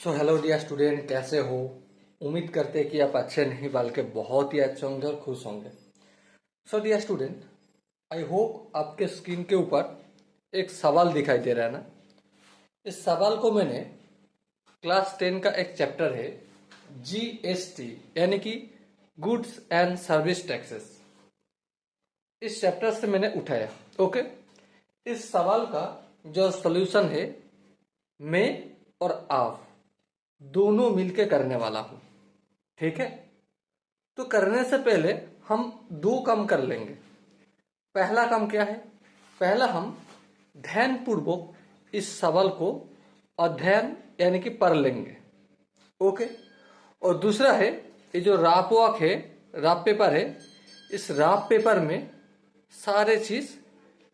So hello dear student, कैसे हो? उम्मीद करते हैं कि आप अच्छे नहीं बल्कि बहुत ही अच्छे होंगे और खुश होंगे। So dear student, I hope आपके स्क्रीन के ऊपर एक सवाल दिखाई दे रहा है ना। इस सवाल को मैंने क्लास 10 का एक चैप्टर है जीएसटी यानी कि गुड्स एंड सर्विस टैक्सेस, इस चैप्टर से मैंने उठाया। ओके, इस सवाल का जो सॉल्यूशन है मैं और आप दोनों मिलके करने वाला हूं। ठीक है, तो करने से पहले हम दो काम कर लेंगे। पहला काम क्या है? पहला, हम ध्यानपूर्वक इस सवाल को अध्ययन यानी कि पढ़ लेंगे। ओके, और दूसरा है ये जो राफ वॉक है, राफ पेपर है, इस राफ पेपर में सारे चीज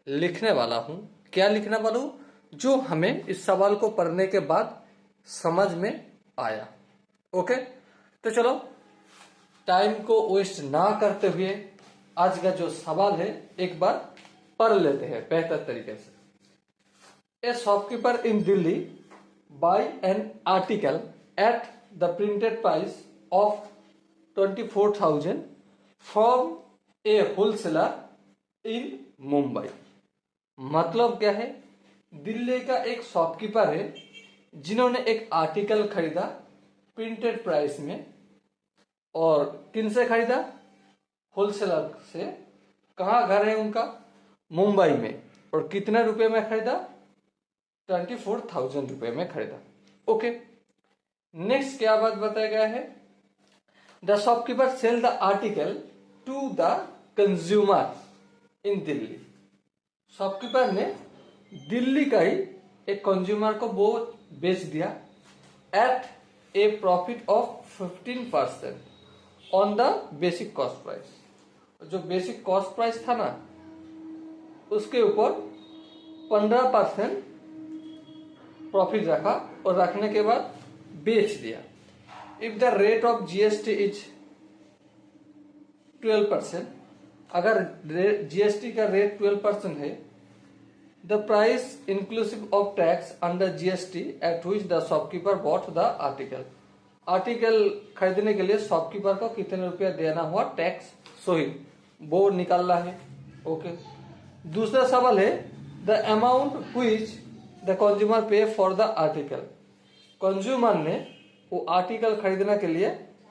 लिखने वाला हूं। क्या लिखने वाला हूं? जो हमें इस सवाल को पढ़ने के बाद समझ में आया। ओके, तो चलो टाइम को वेस्ट ना करते हुए आज का जो सवाल है एक बार पढ़ लेते हैं बेहतर तरीके से। A shopkeeper in Delhi buy an article at the printed price of 24,000 from a wholesaler in Mumbai. मतलब क्या है? दिल्ली का एक शॉपकीपर है जिन्होंने एक आर्टिकल खरीदा प्रिंटेड प्राइस में, और किन से खरीदा? होलसेलर से। कहाँ घर है उनका? मुंबई में। और कितने रुपए में खरीदा? 24,000 रुपए में खरीदा। ओके, नेक्स्ट क्या बात बताया गया है? The shopkeeper sell the article to the consumer in Delhi. Shopkeeper ने दिल्ली का ही एक कंज्यूमर को वो बेच दिया at a profit of 15% on the basic cost price. जो बेसिक कॉस्ट प्राइस था ना, उसके ऊपर 15% प्रॉफिट रखा और रखने के बाद बेच दिया। If the rate of GST is 12%, अगर जीएसटी का रेट 12% है, the price inclusive of tax under GST at which the shopkeeper bought the article। Article खरीदने के लिए शॉपकीपर को कितने रुपया देना हुआ टैक्स सहित, वो निकालना है। ओके, दूसरा सवाल है the amount which the consumer पे फॉर द आर्टिकल। कंज्यूमर ने वो आर्टिकल खरीदने के लिए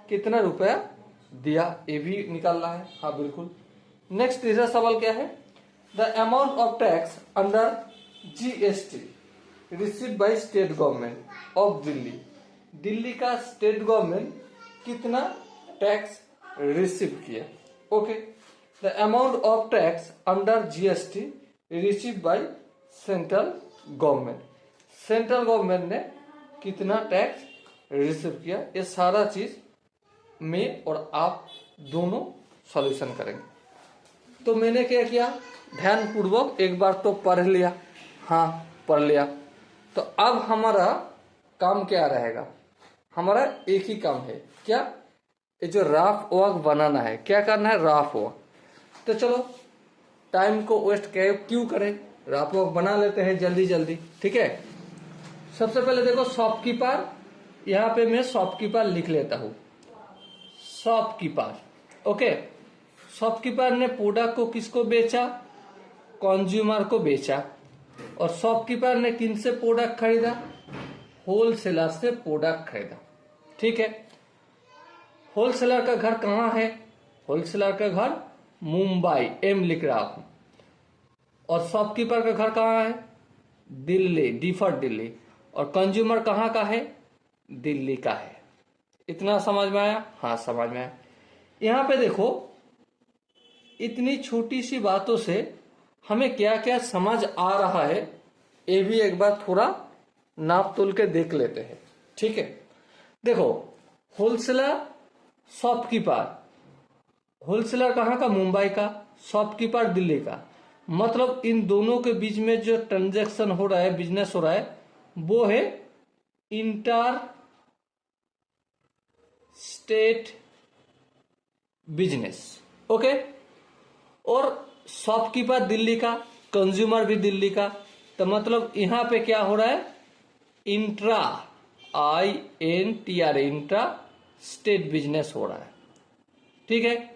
कितना रुपया दिया, ये भी निकालना है। हाँ बिल्कुल। नेक्स्ट तीसरा सवाल क्या है? The amount of tax under GST received by state government of Delhi। Delhi का स्टेट गवर्नमेंट कितना टैक्स रिसीव किया। Okay, the amount of tax under GST receive by central government. Central government ने कितना टैक्स रिसीव किया, ये सारा चीज मैं और आप दोनों सॉल्यूशन करेंगे। तो मैंने क्या किया? ध्यानपूर्वक एक बार तो पढ़ लिया। हाँ, पढ़ लिया। तो अब हमारा काम क्या रहेगा? हमारा एक ही काम है। क्या? ये जो राफ वर्क बनाना है। क्या करना है? Rough work. तो चलो टाइम को वेस्ट क्यों करें, राफ वर्क बना लेते हैं जल्दी जल्दी। ठीक है, सबसे पहले देखो शॉपकीपर, यहाँ पे मैं शॉपकीपर लिख लेता हूं। शॉपकीपर। ओके, शॉपकीपर ने प्रोडक्ट को किसको बेचा? कंज्यूमर को बेचा। और शॉपकीपर ने किन से प्रोडक्ट खरीदा? होलसेलर से प्रोडक्ट खरीदा। ठीक है, होलसेलर का घर कहां है? होलसेलर का घर मुंबई, एम लिख रहा हूं। और शॉपकीपर का घर कहां है? Delhi, D for Delhi. और कंज्यूमर कहां का है? दिल्ली का है। इतना समझ में आया? हाँ समझ में आया। यहां पे देखो, इतनी छोटी सी बातों से हमें क्या क्या समझ आ रहा है, ये भी एक बार थोड़ा नाप तोल के देख लेते हैं। ठीक है, देखो होलसेलर, शॉपकीपर। होलसेलर कहाँ का? मुंबई का। शॉपकीपर दिल्ली का। मतलब इन दोनों के बीच में जो ट्रांजैक्शन हो रहा है, बिजनेस हो रहा है, वो है इंटर स्टेट बिजनेस। ओके, और शॉपकीपर दिल्ली का, कंज्यूमर भी दिल्ली का। तो मतलब यहां पे क्या हो रहा है? Intra INTR, intra state business हो रहा है। ठीक है,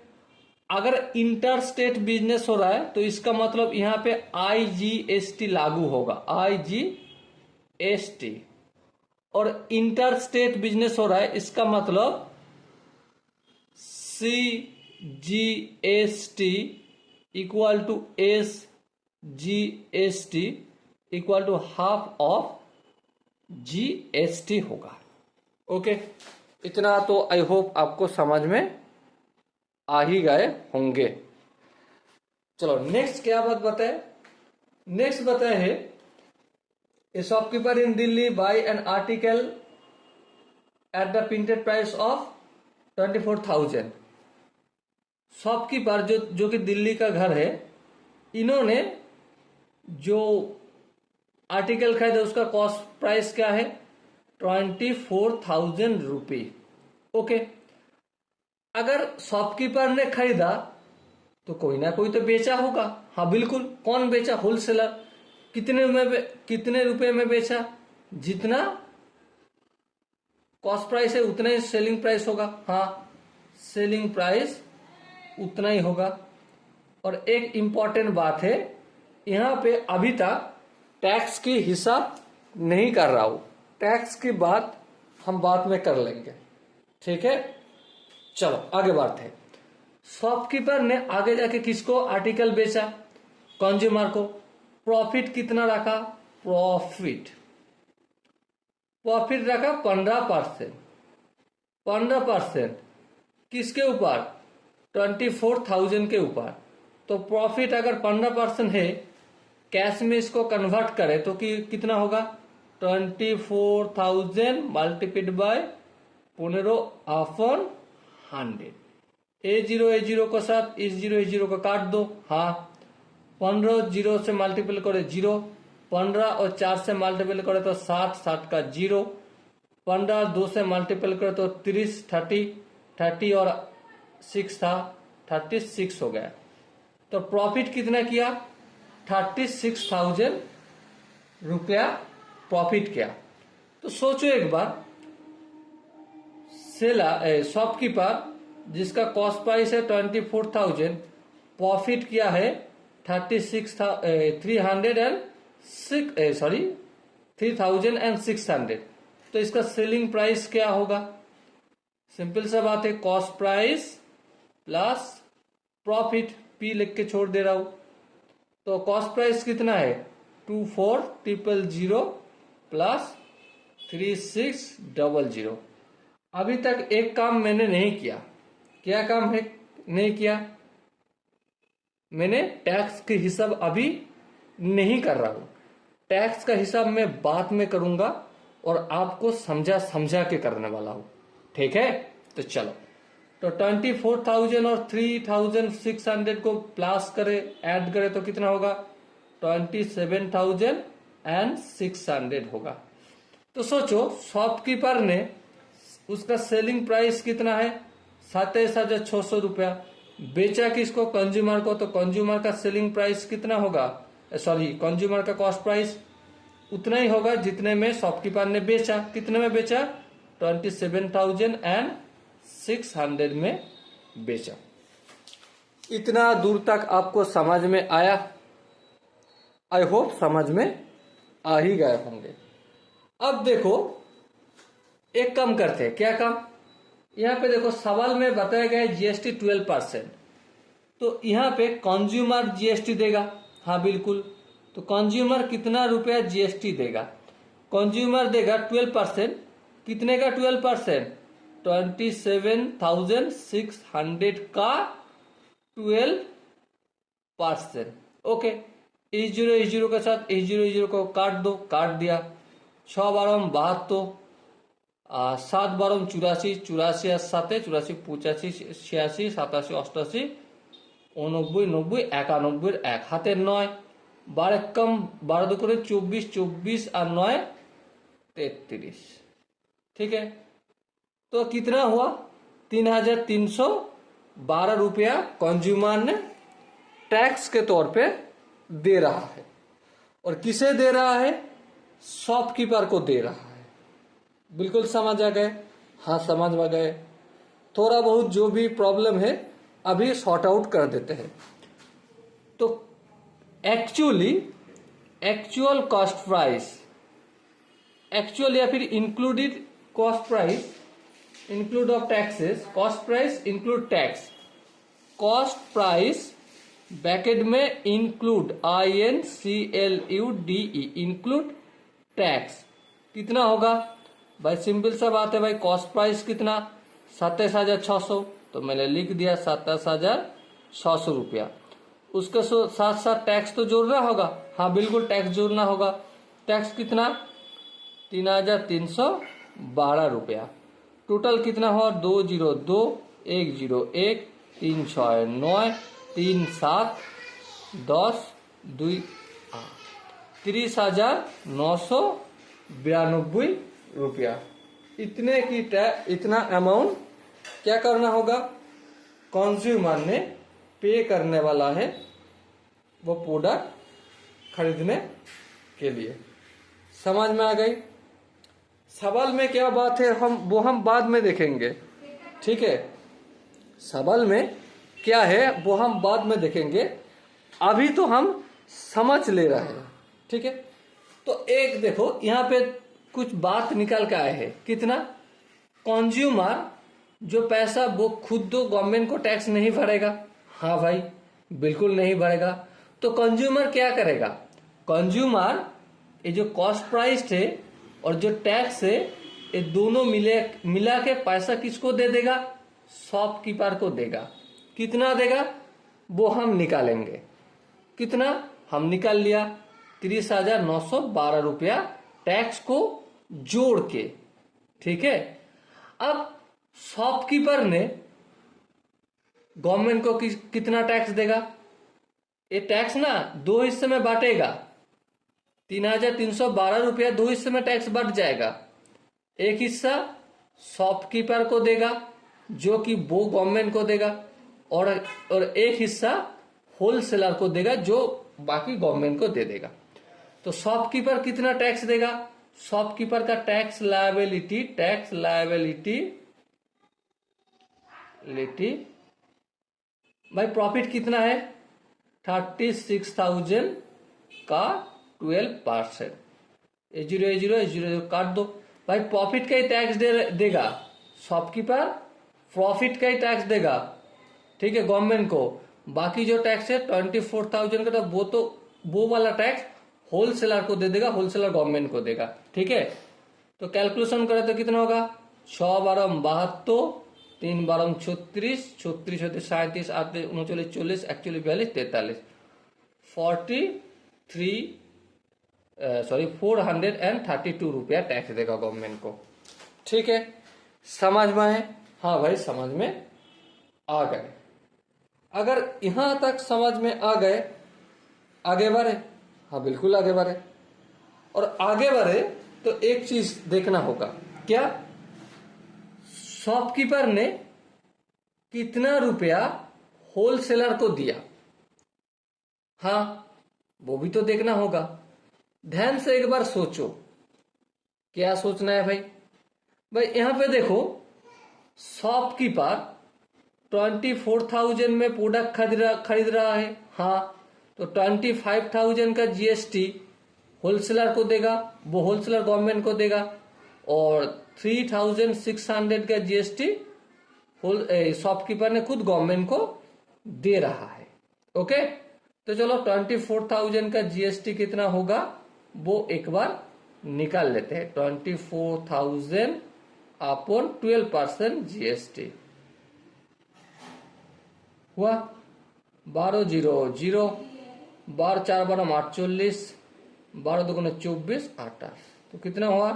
अगर इंटर स्टेट बिजनेस हो रहा है तो इसका मतलब यहां पे IGST लागू होगा, IGST। और इंटर स्टेट बिजनेस हो रहा है, इसका मतलब CGST equal to SGST equal to half of GST होगा। ओके, इतना तो आई होप आपको समझ में आ ही गए होंगे। चलो नेक्स्ट क्या बात बताए, नेक्स्ट बताए है a shopkeeper in Delhi buy an article at the printed price of 24,000। Shopkeeper जो कि दिल्ली का घर है, इन्होंने जो आर्टिकल खरीदा उसका कॉस्ट प्राइस क्या है, 24,000 रुपये। ओके, अगर शॉपकीपर ने खरीदा तो कोई ना कोई तो बेचा होगा। हाँ बिल्कुल, कौन बेचा, होलसेलर। कितने रुपए में बेचा, जितना कॉस्ट प्राइस है उतना ही सेलिंग प्राइस होगा। हाँ, सेलिंग प्राइस उतना ही होगा। और एक इंपॉर्टेंट बात है, यहां पे अभी तक टैक्स की हिसाब नहीं कर रहा हूं, टैक्स की बात हम बाद में कर लेंगे। ठीक है, चलो आगे बढ़ते हैं। शॉपकीपर ने आगे जाके किसको आर्टिकल बेचा, कंज्यूमर को। प्रॉफिट कितना रखा, प्रॉफिट रखा 15%। 15% किसके ऊपर, 24,000 के ऊपर। तो प्रॉफिट अगर 15% है, कैश में इसको कन्वर्ट करें तो कितना होगा, 24,000 मल्टीप्लाइड बाय 15/100। A0 को साथ, इस 0 को काट दो। हाँ, 15 0 से मल्टीपल करे 0, 15 और 4 से मल्टीपल करे तो 60, 60 का 0, 15 2 से मल्टीपल करे तो 30, 30 और 6 था, 36 हो गया। तो प्रॉफिट कितना किया, 36,000 रुपया प्रॉफिट किया। तो सोचो एक बार, शॉपकीपर जिसका कॉस्ट प्राइस है 24,000, प्रॉफिट किया है 3,600। तो इसका सेलिंग प्राइस क्या होगा, सिंपल सा बात है, cost price plus profit, P लिख के छोड़ दे रहा हूं। तो कॉस्ट प्राइस कितना है, 24,000 प्लस 3600। अभी तक एक काम मैंने नहीं किया, क्या काम है नहीं किया, मैंने टैक्स के हिसाब अभी नहीं कर रहा हूं। टैक्स का हिसाब मैं बाद में करूंगा और आपको समझा के करने वाला हूं। ठीक है, तो चलो, तो 24,000 और 3,600 को प्लस करे, ऐड करे तो कितना होगा, 27,600 होगा। तो सोचो, शॉपकीपर ने उसका सेलिंग प्राइस कितना है, 27,600 रुपया। बेचा किसको, कंज्यूमर को। तो कंज्यूमर का सेलिंग प्राइस कितना होगा, कंज्यूमर का कॉस्ट प्राइस उतना ही होगा जितने में शॉपकीपर ने बेचा। कितने में बेचा, 27,600 में बेचा। इतना दूर तक आपको समझ में आया, आई होप समझ में आ ही गए होंगे। अब देखो, एक काम करते हैं, क्या काम, यहां पे देखो सवाल में बताया गया है GST 12%। तो यहां पे कंज्यूमर GST देगा। हाँ बिल्कुल, तो कंज्यूमर कितना रुपया GST देगा, कंज्यूमर देगा 12%। कितने का 12%, 27,600 का 12%। ओके, इस जीरो के साथ इस जीरो को काट दो, काट दिया। 6 बारह 72, 7 बारह 84, 84 7 84 85 86 87 88 89 90 91 1 हाथे 9, 12 कम 12 दो करे 24, 24 और 9 33। ठीक है, तो कितना हुआ, 3,312 रुपया कंज्यूमर ने टैक्स के तौर पे दे रहा है। और किसे दे रहा है, शॉपकीपर को दे रहा है। बिल्कुल समझ आ गए? हाँ समझ में गए। थोड़ा बहुत जो भी प्रॉब्लम है अभी सॉर्ट आउट कर देते हैं। तो एक्चुअल कॉस्ट प्राइस, एक्चुअल या फिर included cost price, include of taxes, cost price include tax, cost price bracket में इंक्लूड INCLUDE, इंक्लूड टैक्स कितना होगा भाई? सिंपल सा बात है भाई, कॉस्ट प्राइस कितना 27,600, तो मैंने लिख दिया 27,600 रुपया। उसके साथ साथ टैक्स तो जोड़ना होगा। हाँ बिल्कुल टैक्स जोड़ना होगा। टैक्स कितना 3,312 रुपया। टोटल कितना हुआ 202, 101, 3,6 9, 3 7 10 2 30,992 रुपया। इतने की इतना अमाउंट क्या करना होगा? कंज्यूमर ने पे करने वाला है वो प्रोडक्ट खरीदने के लिए। समझ में आ गई? सवाल में क्या बात है हम बाद में देखेंगे, ठीक है? सवाल में क्या है वो हम बाद में देखेंगे, अभी तो हम समझ ले रहे हैं, ठीक है? तो एक देखो यहाँ पे कुछ बात निकल के आए हैं। कितना? कंज्यूमर जो पैसा वो खुद तो गवर्नमेंट को टैक्स नहीं भरेगा। हाँ भाई बिल्कुल नहीं भरेगा। तो कंज्यूमर क्या करेगा? कंज्यूमर ये जो कॉस्ट प्राइस है और जो टैक्स है ये दोनों मिला के पैसा किसको दे देगा? शॉपकीपर को देगा। कितना देगा वो हम निकालेंगे। कितना हम निकाल लिया 30,912 रुपया टैक्स को जोड़ के, ठीक है? अब शॉपकीपर ने गवर्नमेंट को कितना टैक्स देगा? ये टैक्स ना दो हिस्से में बांटेगा। 3,312 रुपया दो हिस्से में टैक्स बढ़ जाएगा। एक हिस्सा शॉपकीपर को देगा जो कि वो गवर्नमेंट को देगा, और एक हिस्सा होलसेलर को देगा जो बाकी गवर्नमेंट को दे देगा। तो शॉपकीपर कितना टैक्स देगा? शॉपकीपर का टैक्स लायबिलिटी भाई प्रॉफिट कितना है? 36,000 का 12%। 0 काट दो भाई। प्रॉफिट का ही टैक्स देगा शॉपकीपर, प्रॉफिट का ही टैक्स देगा, ठीक है, गवर्नमेंट को। बाकी जो टैक्स है 24,000 का, वो वाला टैक्स होलसेलर को दे देगा, होलसेलर गवर्नमेंट को देगा, ठीक है? तो कैलकुलेशन करें तो कितना होगा? 6 12 72, 3 12 36, 36 होते 37, 8 39 40, एक्चुअली 42 43, 432 रुपया टैक्स देगा गवर्नमेंट को, ठीक है? समझ में है? हाँ भाई समझ में आ गए। अगर यहां तक समझ में आ गए, आगे बढ़े? हाँ बिल्कुल आगे बढ़े। और आगे बढ़े तो एक चीज देखना होगा, क्या? शॉपकीपर ने कितना रुपया होलसेलर को दिया? हाँ वो भी तो देखना होगा। ध्यान से एक बार सोचो, क्या सोचना है भाई? भाई यहां पे देखो, शॉपकीपर 24,000 में प्रोडक्ट खरीद रहा है। हाँ तो 25,000 का GST होलसेलर को देगा, वो होलसेलर गवर्नमेंट को देगा, और 3,600 का GST शॉपकीपर ने खुद गवर्नमेंट को दे रहा है। ओके, तो चलो 24,000 का GST कितना होगा वो एक बार निकाल लेते हैं। 24,000 अपॉन 12% GST हुआ 12,000, 12 4 12 48, 12 2 24 8, तो कितना हुआ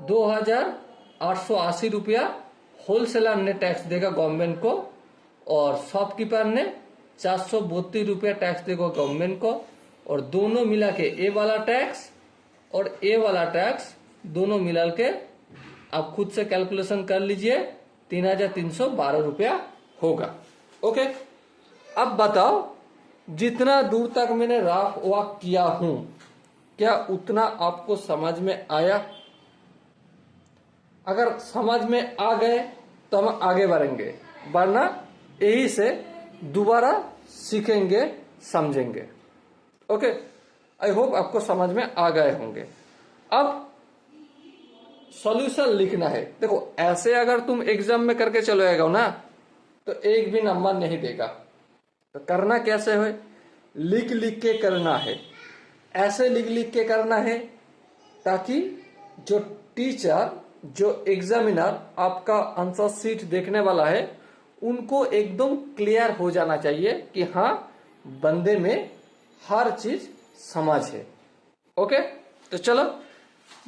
2,880 रुपया होलसेलर ने टैक्स देगा गवर्नमेंट को, और शॉपकीपर ने 432 रुपया टैक्स देगा गवर्नमेंट को। और दोनों मिला के ए वाला टैक्स और ए वाला टैक्स दोनों मिला के आप खुद से कैलकुलेशन कर लीजिए, 3,312 रुपया होगा। ओके, अब बताओ जितना दूर तक मैंने राफ वॉक किया हूं क्या उतना आपको समझ में आया? अगर समझ में आ गए तो हम आगे बढ़ेंगे, वरना यही से दोबारा सीखेंगे, समझेंगे। ओके, आई होप आपको समझ में आ गए होंगे। अब सॉल्यूशन लिखना है। देखो, ऐसे अगर तुम एग्जाम में करके चले जाओ ना तो एक भी नंबर नहीं देगा। तो करना कैसे है, लिख लिख के करना है। ऐसे लिख लिख के करना है ताकि जो टीचर, जो एग्जामिनर आपका आंसर शीट देखने वाला है, उनको एकदम क्लियर हो जाना चाहिए कि हाँ, बंदे में हर चीज समझ है। ओके, तो चलो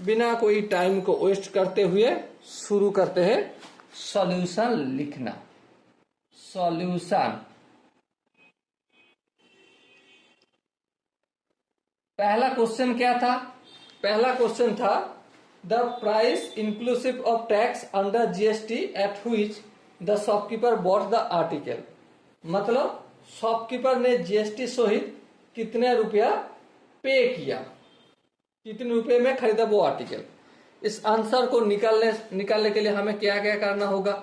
बिना कोई टाइम को वेस्ट करते हुए शुरू करते हैं सॉल्यूशन लिखना। सॉल्यूशन, पहला क्वेश्चन क्या था? पहला क्वेश्चन था the price inclusive of tax under GST at which the shopkeeper bought the article. मतलब शॉपकीपर ने जीएसटी सहित कितने रुपया पे किया, कितने रुपए में खरीदा वो आर्टिकल। इस आंसर को निकालने के लिए हमें क्या क्या करना होगा?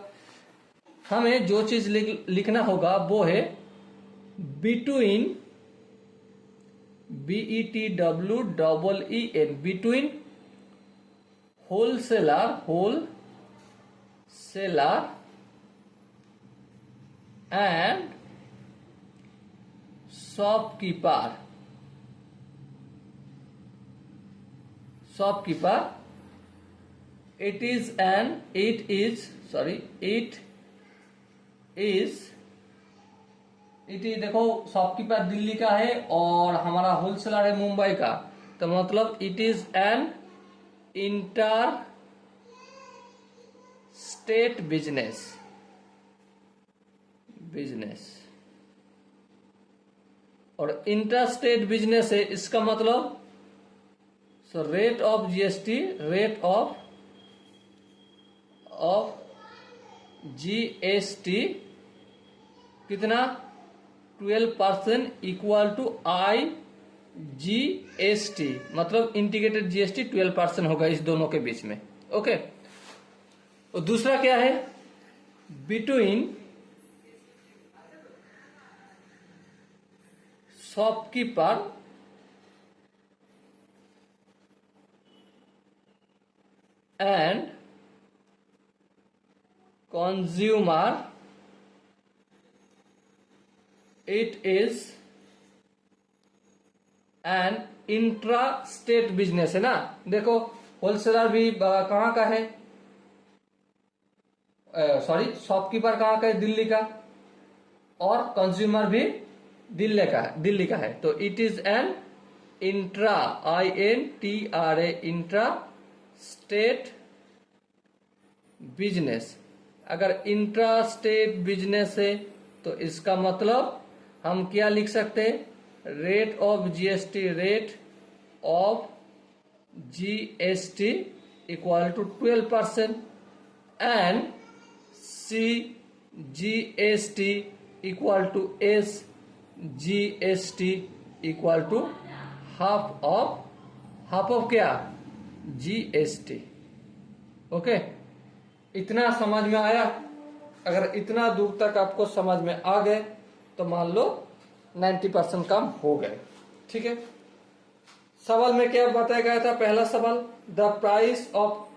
हमें जो चीज लिखना होगा वो है between, BETWEEN, between wholesaler and shopkeeper, it is देखो, शॉपकीपर दिल्ली का है और हमारा होलसेलर है मुंबई का, तो मतलब it is N inter estate business और इंटर स्टेट बिजनेस है, इसका मतलब rate of GST, rate of GST कितना? 12% इक्वल टू IGST, मतलब इंटीग्रेटेड जीएसटी 12% होगा इस दोनों के बीच में। ओके, और दूसरा क्या है? Between shopkeeper and consumer, it is an intra state business, है ना। देखो, होलसेलर भी कहाँ का है, सॉरी, शॉपकीपर कहाँ का है? दिल्ली का, और कंज्यूमर भी दिल्ली का है। तो it is an intra, INTRA, intra state business. अगर इंट्रा स्टेट बिजनेस है तो इसका मतलब हम क्या लिख सकते हैं? Rate of GST, rate of GST equal to 12% and CGST equal to SGST equal to half of क्या? जीएसटी। ओके, इतना समझ में आया? अगर इतना दूर तक आपको समझ में आ गए तो मान लो 90% काम हो गए। ठीक है, सवाल में क्या बताया गया था? पहला सवाल, the price of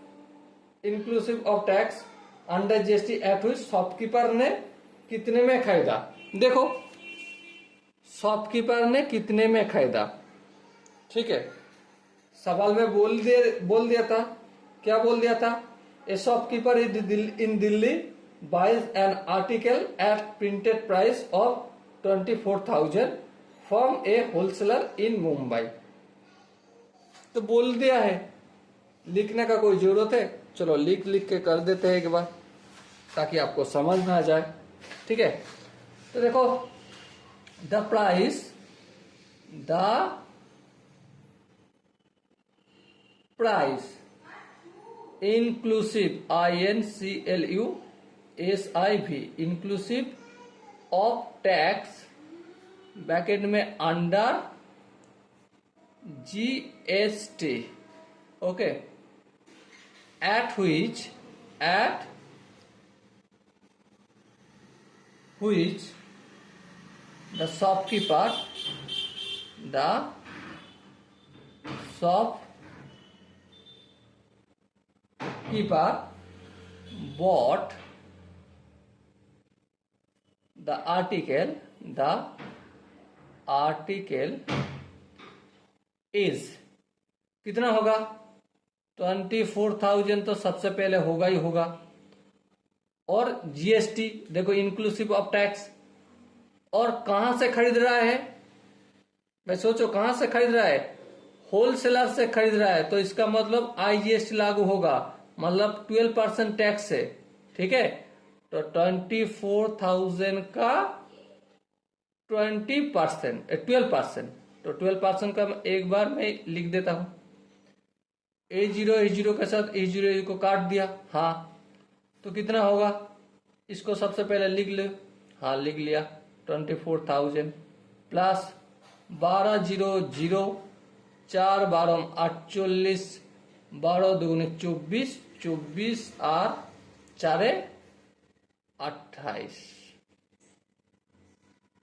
inclusive of tax under GST at which shopkeeper ने कितने में खरीदा। देखो, शॉपकीपर ने कितने में खरीदा, ठीक है। सवाल में बोल दिया था, क्या बोल दिया था? ए shopkeeper in Delhi buys an article at printed price of 24,000 from a wholesaler in Mumbai। तो बोल दिया है, लिखने का कोई जरूरत है? चलो लिख के कर देते हैं एक बार ताकि आपको समझ में आ जाए। ठीक है, तो देखो, the price inclusive, INCLUSIV, inclusive of tax, bracket में under GST, okay, at which at which the shopkeeper bought the article is कितना होगा? 24,000 तो सबसे पहले होगा ही होगा। और जीएसटी देखो इंक्लूसिव ऑफ टैक्स। और कहां से खरीद रहा है भाई? सोचो कहां से खरीद रहा है? होलसेलर से खरीद रहा है, तो इसका मतलब आईजीएसटी लागू होगा, मतलब 12% टैक्स है। ठीक है, तो 24,000 का 12%, तो 12% का एक बार मैं लिख देता हूं। A0 के साथ A0 को काट दिया, हाँ, तो कितना होगा? इसको सबसे पहले लिख लो, हाँ लिख लिया। 24,000 प्लस 12 0 4 12 48, 12 दूनी 24, 24 और 4 28।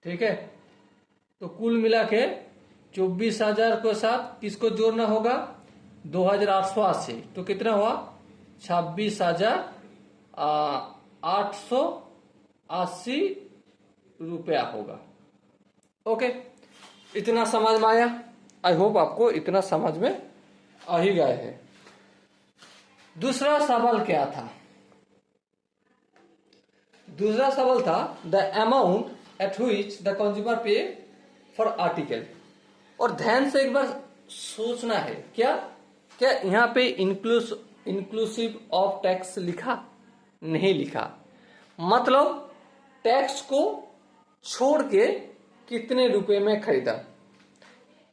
ठीक है, तो कुल मिला के 24,000 के साथ किसको जोड़ना होगा? 2,880, तो कितना हुआ? 26,880 रुपया होगा। ओके, इतना समझ में आया? आई होप आपको इतना समझ में आ ही गया है। दूसरा सवाल क्या था? दूसरा सवाल था the amount at which the consumer पे फॉर आर्टिकल। और ध्यान से एक बार सोचना है, क्या यहाँ पे इंक्लूसिव ऑफ टैक्स लिखा? नहीं लिखा। मतलब टैक्स को छोड़ के कितने रुपए में खरीदा,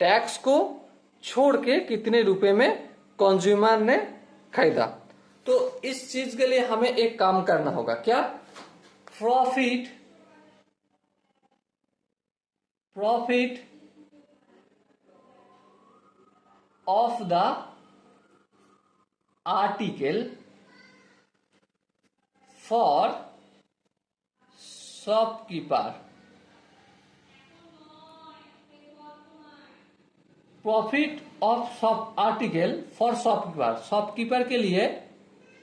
टैक्स को छोड़ के कितने रुपए में कंज्यूमर ने खरीदा। तो इस चीज के लिए हमें एक काम करना होगा, क्या? Profit of the article for shopkeeper. Profit of article for shopkeeper, shopkeeper के लिए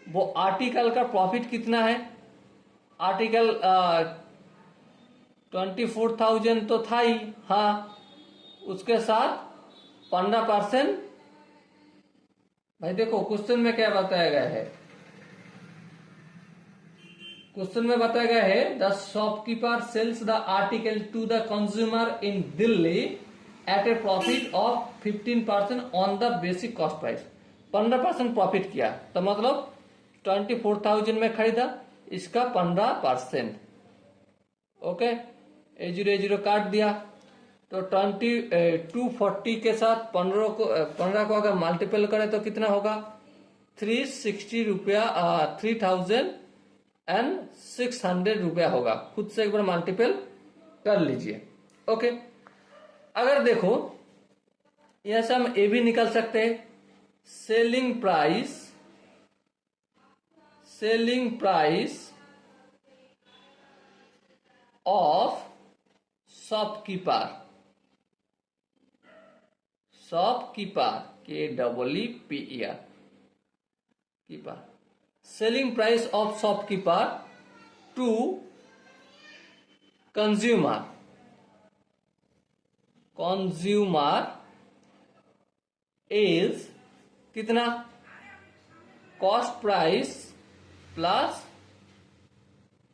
वो आर्टिकल का प्रॉफिट कितना है? आर्टिकल 24,000 तो था ही, हाँ, उसके साथ 15%। भाई देखो क्वेश्चन में क्या बताया गया है? क्वेश्चन में बताया गया है the shopkeeper sells the article to the consumer in Delhi at a profit of 15% on the basic cost price. 15% profit किया, तो मतलब 24,000 में खरीदा, इसका 15%। ओके, A0 काट दिया, तो 240 के साथ 15 को अगर मल्टीपल करें तो कितना होगा? 360 रुपया, 3,600 रुपया होगा। खुद से एक बार मल्टीपल कर लीजिए। ओके, अगर देखो यहां से हम ये भी निकल सकते हैं, selling price of shopkeeper KEEPER keeper, selling price of shopkeeper to consumer is कितना? Cost price plus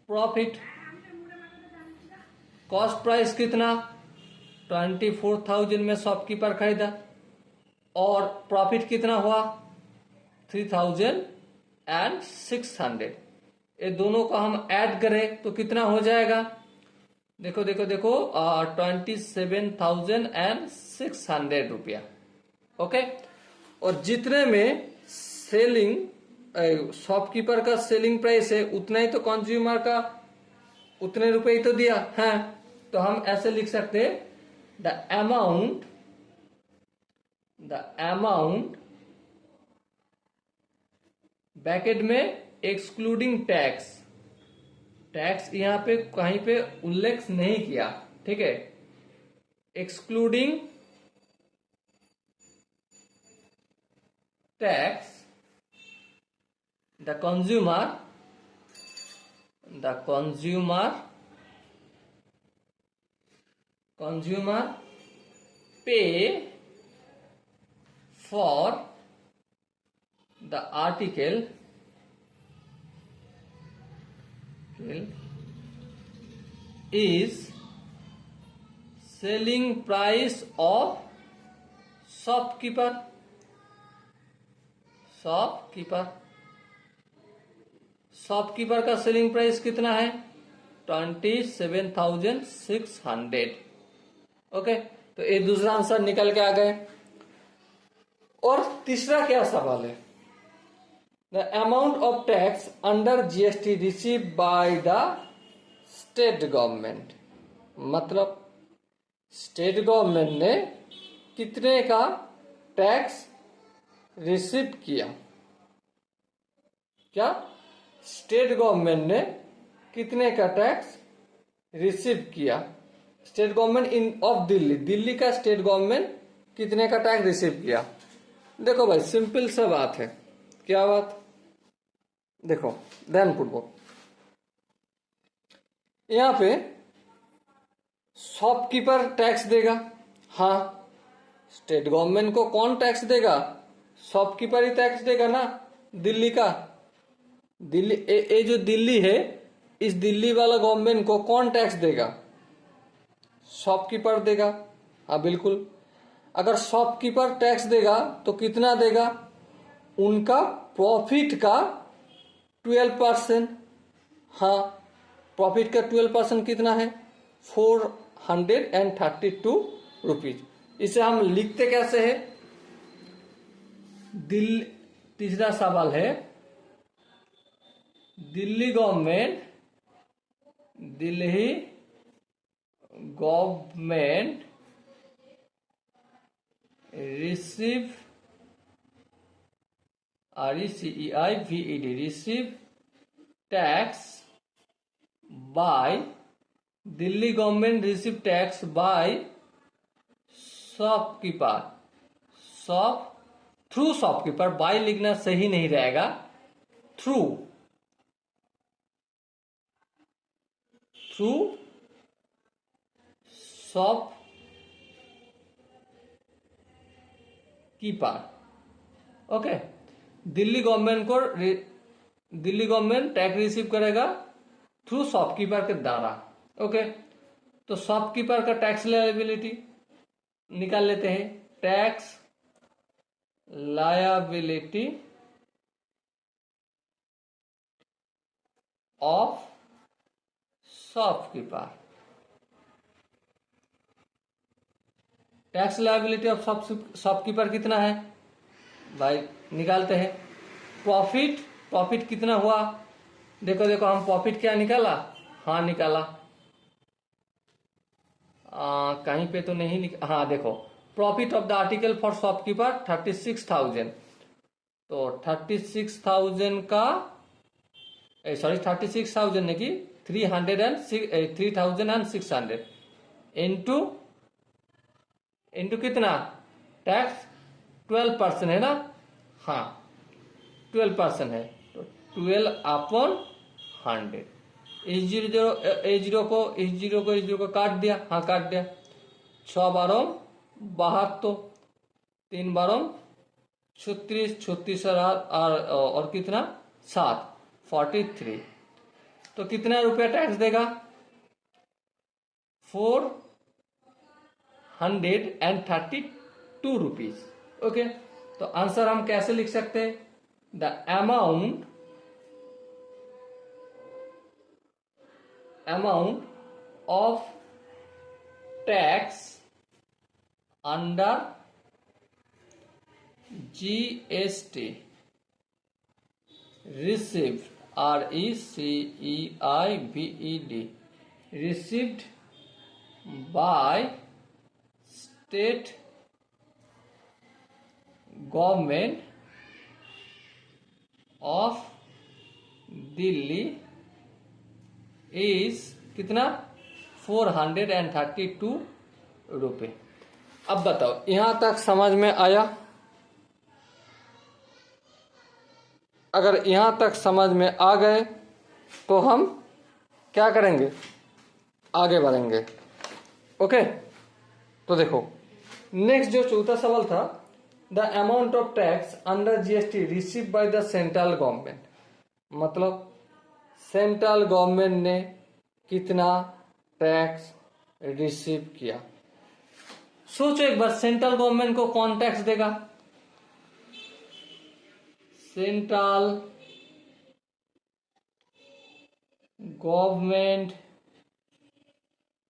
profit. Cost price कितना? 24,000 में शॉपकीपर खरीदा, और प्रॉफिट कितना हुआ? 3,600। ये दोनों को हम ऐड करें तो कितना हो जाएगा? देखो 27,600 रुपया। ओके, और जितने में शॉपकीपर का सेलिंग प्राइस है उतना ही तो कंज्यूमर का उतने रुपए ही तो दिया है। तो हम ऐसे लिख सकते हैं द अमाउंट ब्रैकेट में एक्सक्लूडिंग टैक्स, टैक्स यहां पे कहीं पे उल्लेख नहीं किया, ठीक है, excluding tax the consumer pay for the article is selling price of shopkeeper का सेलिंग प्राइस कितना है? 27,600। ओके, तो ये दूसरा आंसर निकल के आ गए। और तीसरा क्या सवाल है? The amount of tax under GST receive by the state government, मतलब स्टेट गवर्नमेंट ने कितने का टैक्स रिसीव किया? क्या स्टेट गवर्नमेंट ने कितने का टैक्स रिसीव किया? State government in of Delhi, Delhi का स्टेट गवर्नमेंट कितने का टैक्स रिसीव किया? देखो भाई, सिंपल सा बात है। क्या बात? देखो, ध्यान पूर्वक, यहां पे शॉपकीपर टैक्स देगा। हाँ, स्टेट गवर्नमेंट को कौन टैक्स देगा? शॉपकीपर ही टैक्स देगा ना, दिल्ली का। दिल्ली, ये जो दिल्ली है, इस दिल्ली वाला गवर्नमेंट को कौन टैक्स देगा? शॉपकीपर देगा। हाँ बिल्कुल, अगर शॉपकीपर टैक्स देगा तो कितना देगा? उनका प्रॉफिट का 12%। हाँ, प्रॉफिट का 12% कितना है? 432 रुपीज। इसे हम लिखते कैसे है? तीसरा सवाल है, Delhi government receive receive tax by Delhi government receive tax by shopkeeper, through shopkeeper. By लिखना सही नहीं रहेगा, through shopkeeper. Okay, Delhi government tax receive करेगा थ्रू शॉपकीपर के द्वारा। ओके, तो शॉपकीपर का टैक्स लायबिलिटी निकाल लेते हैं। Tax liability of shopkeeper, tax liability of shopkeeper कितना है भाई? निकालते हैं। प्रॉफिट कितना हुआ? देखो हम प्रॉफिट क्या निकाला? हाँ निकाला, कहीं पे तो नहीं हाँ देखो, profit of the article for shopkeeper 36,000। तो 36,000 का 36,000 नहीं की 3,600 इंटू कितना? टैक्स 12% है ना? हाँ 12% है, तो 12/100। इस जीरो को काट दिया। हाँ काट दिया। 6 बारों 72, 3 बारों 36 और कितना? 7, 43। तो कितना रुपया टैक्स देगा? 432 रुपीज। ओके, तो आंसर हम कैसे लिख सकते हैं? The amount of tax under GST received, RECEIVED, received by state government of Delhi is कितना 432 रुपये। अब बताओ यहां तक समझ में आया? अगर यहां तक समझ में आ गए तो हम क्या करेंगे, आगे बढ़ेंगे। ओके, तो देखो नेक्स्ट जो चौथा सवाल था, the amount of tax under GST receive by the central government, मतलब सेंट्रल गवर्नमेंट ने कितना टैक्स रिसीव किया। सोचो एक बार, सेंट्रल गवर्नमेंट को कौन टैक्स देगा? Central government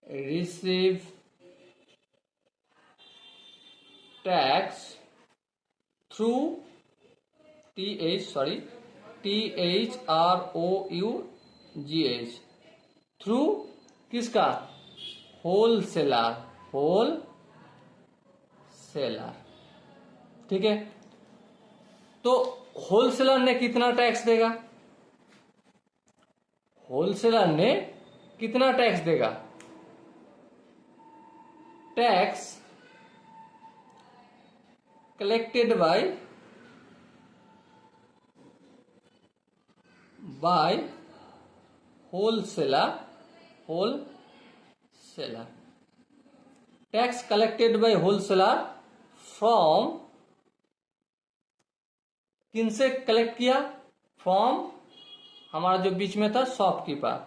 receive tax through THROUGH, through किसका? होलसेलर, ठीक है। तो होलसेलर ने कितना टैक्स देगा? होलसेलर ने कितना टैक्स देगा? Tax collected by wholesaler, tax collected by wholesaler from, किनसे कलेक्ट किया? फ्रॉम हमारा जो बीच में था शॉपकीपर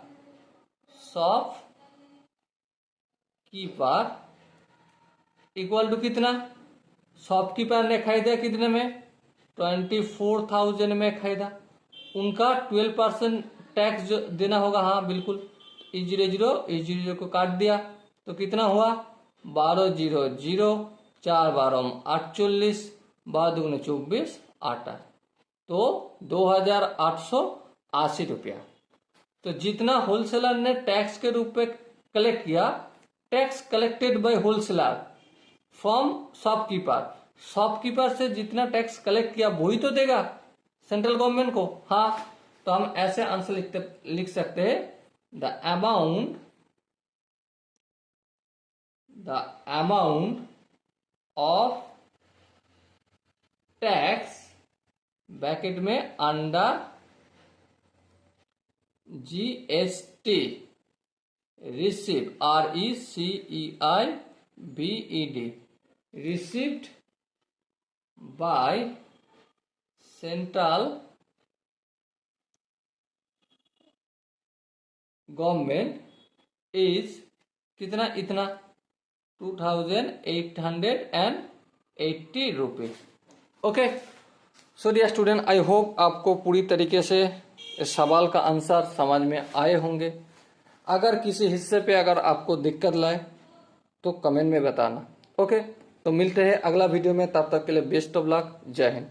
इक्वल टू कितना? शॉपकीपर ने खरीदा कितने में? 24,000 में खरीदा, उनका 12% टैक्स जो देना होगा। हाँ बिल्कुल, E00 को काट दिया तो कितना हुआ? 12,000, 4 12 48, 12 दूनी 24, 8 तो 2,880 रुपया। तो जितना होलसेलर ने टैक्स के रूप में कलेक्ट किया, tax collected by wholesaler from shopkeeper से जितना टैक्स कलेक्ट किया वही तो देगा सेंट्रल गवर्नमेंट को। हाँ, तो हम ऐसे आंसर लिख सकते हैं, the amount of tax bracket में under GST receive RECEIVED received by central government is कितना? इतना 2,880 रुपये। Okay, so dear student, I hope आपको पूरी तरीके से इस सवाल का आंसर समझ में आए होंगे। अगर किसी हिस्से पे अगर आपको दिक्कत लाए तो कमेंट में बताना। ओके, तो मिलते हैं अगला वीडियो में, तब तक के लिए बेस्ट ऑफ लक, जय हिंद।